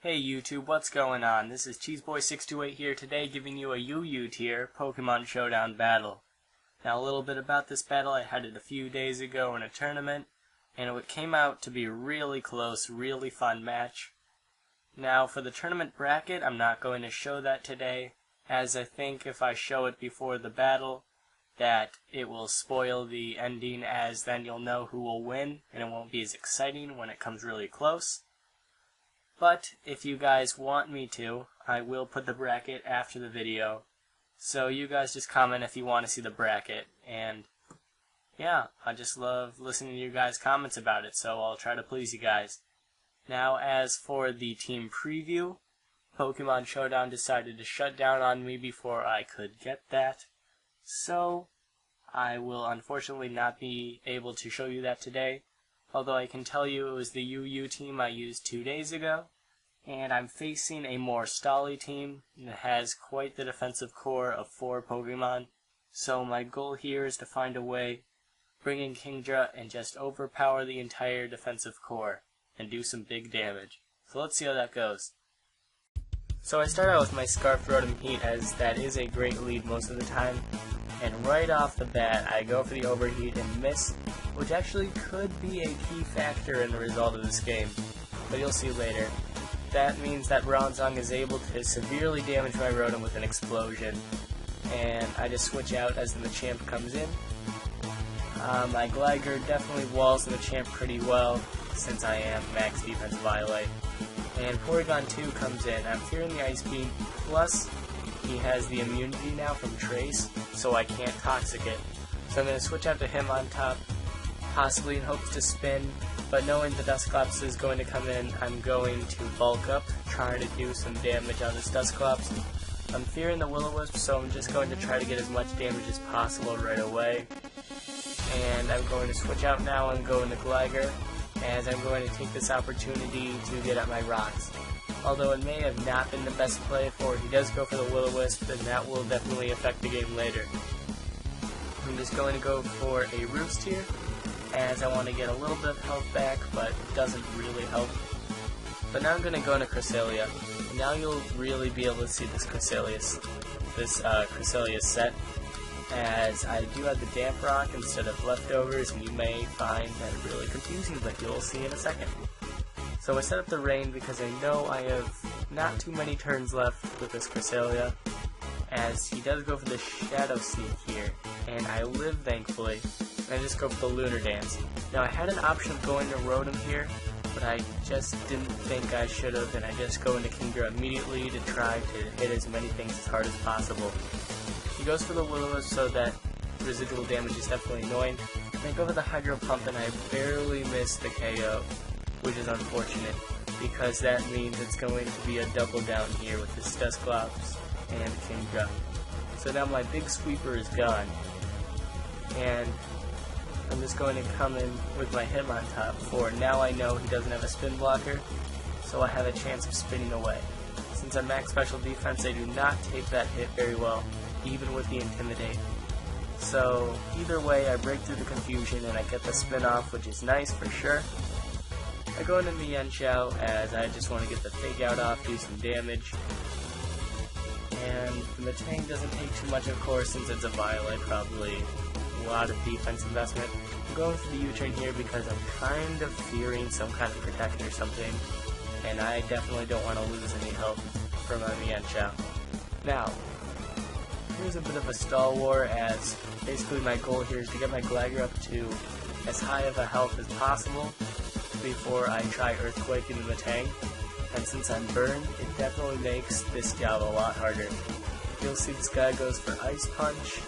Hey YouTube, what's going on? This is Cheeseboy628 here today giving you a UU tier Pokemon Showdown battle. Now a little bit about this battle. I had it a few days ago in a tournament, and it came out to be a really close, really fun match. Now for the tournament bracket, I'm not going to show that today, as I think if I show it before the battle, that it will spoil the ending, as then you'll know who will win, and it won't be as exciting when it comes really close. But if you guys want me to, I will put the bracket after the video. So you guys just comment if you want to see the bracket. And yeah, I just love listening to you guys' comments about it, so I'll try to please you guys. Now as for the team preview, Pokemon Showdown decided to shut down on me before I could get that. So I will unfortunately not be able to show you that today. Although I can tell you it was the UU team I used 2 days ago, and I'm facing a more stally team that has quite the defensive core of 4 Pokemon. So my goal here is to find a way, bring in Kingdra, and just overpower the entire defensive core, and do some big damage. So let's see how that goes. So I start out with my Scarf Rotom Heat, as that is a great lead most of the time. And right off the bat, I go for the Overheat and miss, which actually could be a key factor in the result of this game, but you'll see later. That means that Bronzong is able to severely damage my Rotom with an explosion, and I just switch out as the Machamp comes in. My Gligar definitely walls the Machamp pretty well, since I am max defense Violet. And Porygon 2 comes in. I'm fearing the Ice Beam, plus he has the immunity now from Trace, so I can't Toxic it. So I'm going to switch out to him on top, possibly in hopes to spin, but knowing the Dusclops is going to come in, I'm going to bulk up, try to do some damage on this Dusclops. I'm fearing the Will-O-Wisp, so I'm just going to try to get as much damage as possible right away. And I'm going to switch out now and go into Gligar, as I'm going to take this opportunity to get at my rocks. Although it may have not been the best play, for he does go for the Will-O-Wisp, and that will definitely affect the game later. I'm just going to go for a Roost here, as I want to get a little bit of health back, but it doesn't really help. But now I'm going to go into Cresselia, and now you'll really be able to see this Cresselia set, as I do have the Damp Rock instead of Leftovers, and you may find that really confusing, but you'll see in a second. So I set up the Rain because I know I have not too many turns left with this Cresselia, as he does go for the Shadow Sneak here, and I live thankfully, and I just go for the Lunar Dance. Now I had an option of going to Rotom here, but I just didn't think I should have, and I just go into Kingdra immediately to try to hit as many things as hard as possible. He goes for the Will-O-Wisp, so that residual damage is definitely annoying. And I go for the Hydro Pump, and I barely miss the KO, which is unfortunate, because that means it's going to be a double down here with this Dusclops and Kingdra. So now my big sweeper is gone, and I'm just going to come in with my Hitmontop, for now I know he doesn't have a spin blocker, so I have a chance of spinning away. Since I'm max special defense, I do not take that hit very well, even with the Intimidate. So either way, I break through the confusion and I get the spin off, which is nice for sure. I go into the Yanxiao, as I just want to get the Fake Out off, do some damage. And the Metang doesn't take too much, of course, since it's a Violet, probably a lot of defense investment. I'm going for the U-turn here because I'm kind of fearing some kind of Protect or something, and I definitely don't want to lose any health from my Yanxiao. Now, here's a bit of a stall war, as basically my goal here is to get my Gligar up to as high of a health as possible before I try Earthquake into the Metang. And since I'm burned, it definitely makes this job a lot harder. You'll see this guy goes for Ice Punch,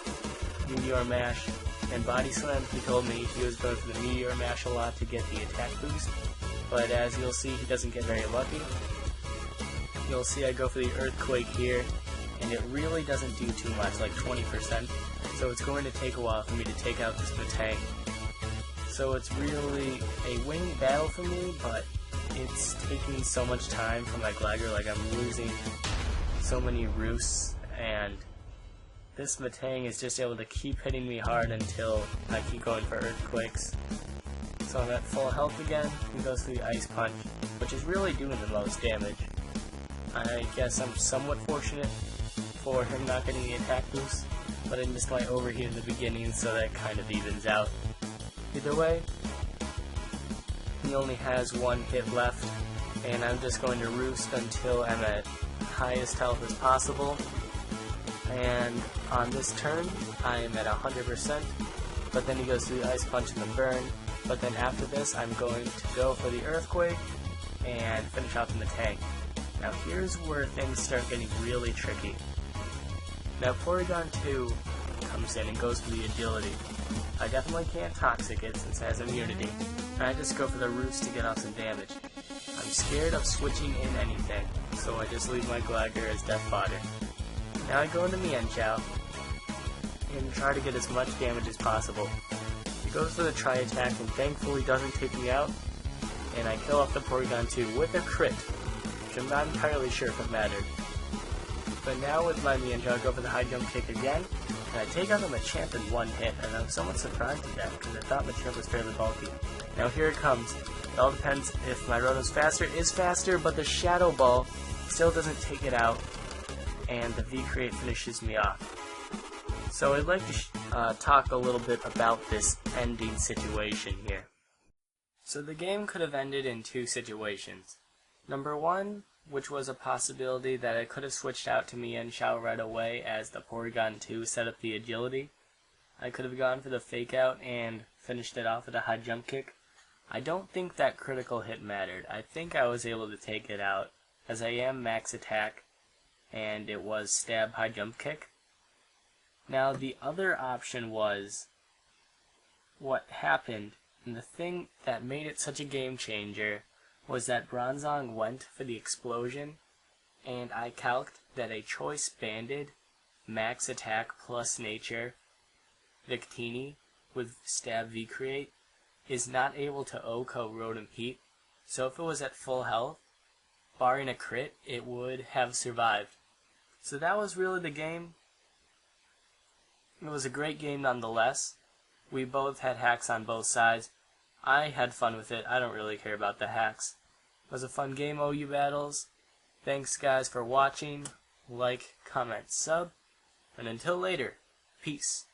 Meteor Mash, and Body Slam. He told me he was going for the Meteor Mash a lot to get the attack boost, but as you'll see, he doesn't get very lucky. You'll see I go for the Earthquake here, and it really doesn't do too much, like 20%, so it's going to take a while for me to take out this Metang. So it's really a winning battle for me, but it's taking so much time for my Gligar, like I'm losing so many roosts, and this Metang is just able to keep hitting me hard until I keep going for Earthquakes. So I'm at full health again, he goes for the Ice Punch, which is really doing the most damage. I guess I'm somewhat fortunate for him not getting the attack boost, but I missed my overheat in the beginning, so that kind of evens out. Either way, he only has one hit left, and I'm just going to roost until I'm at highest health as possible. And on this turn, I am at 100%, but then he goes to the Ice Punch and the Burn. But then after this, I'm going to go for the Earthquake and finish off in the tank. Now here's where things start getting really tricky. Now Porygon 2 comes in and goes for the Agility. I definitely can't Toxic it since it has immunity, and I just go for the Roost to get off some damage. I'm scared of switching in anything, so I just leave my Glider as death fodder. Now I go into Mienshao and try to get as much damage as possible. He goes for the Tri-Attack and thankfully doesn't take me out, and I kill off the Porygon 2 with a crit, which I'm not entirely sure if it mattered. But now with my Mienshao, I go for the High Jump Kick again, and I take out the Machamp in one hit, and I'm somewhat surprised at that, because I thought Machamp was fairly bulky. Now here it comes. It all depends if my Rotom's faster. It is faster, but the Shadow Ball still doesn't take it out, and the V-Create finishes me off. So I'd like to talk a little bit about this ending situation here. So the game could have ended in two situations. Number one, which was a possibility that I could have switched out to Mienshao right away as the Porygon 2 set up the Agility. I could have gone for the Fake Out and finished it off with a High Jump Kick. I don't think that critical hit mattered. I think I was able to take it out, as I am max attack, and it was Stab High Jump Kick. Now the other option was what happened, and the thing that made it such a game changer was that Bronzong went for the explosion, and I calced that a Choice Banded, Max Attack plus Nature, Victini with Stab V-Create is not able to OHKO Rotom Heat, so if it was at full health, barring a crit, it would have survived. So that was really the game. It was a great game nonetheless. We both had hacks on both sides. I had fun with it. I don't really care about the hacks. It was a fun game, OU Battles. Thanks guys for watching. Like, comment, sub. And until later, peace.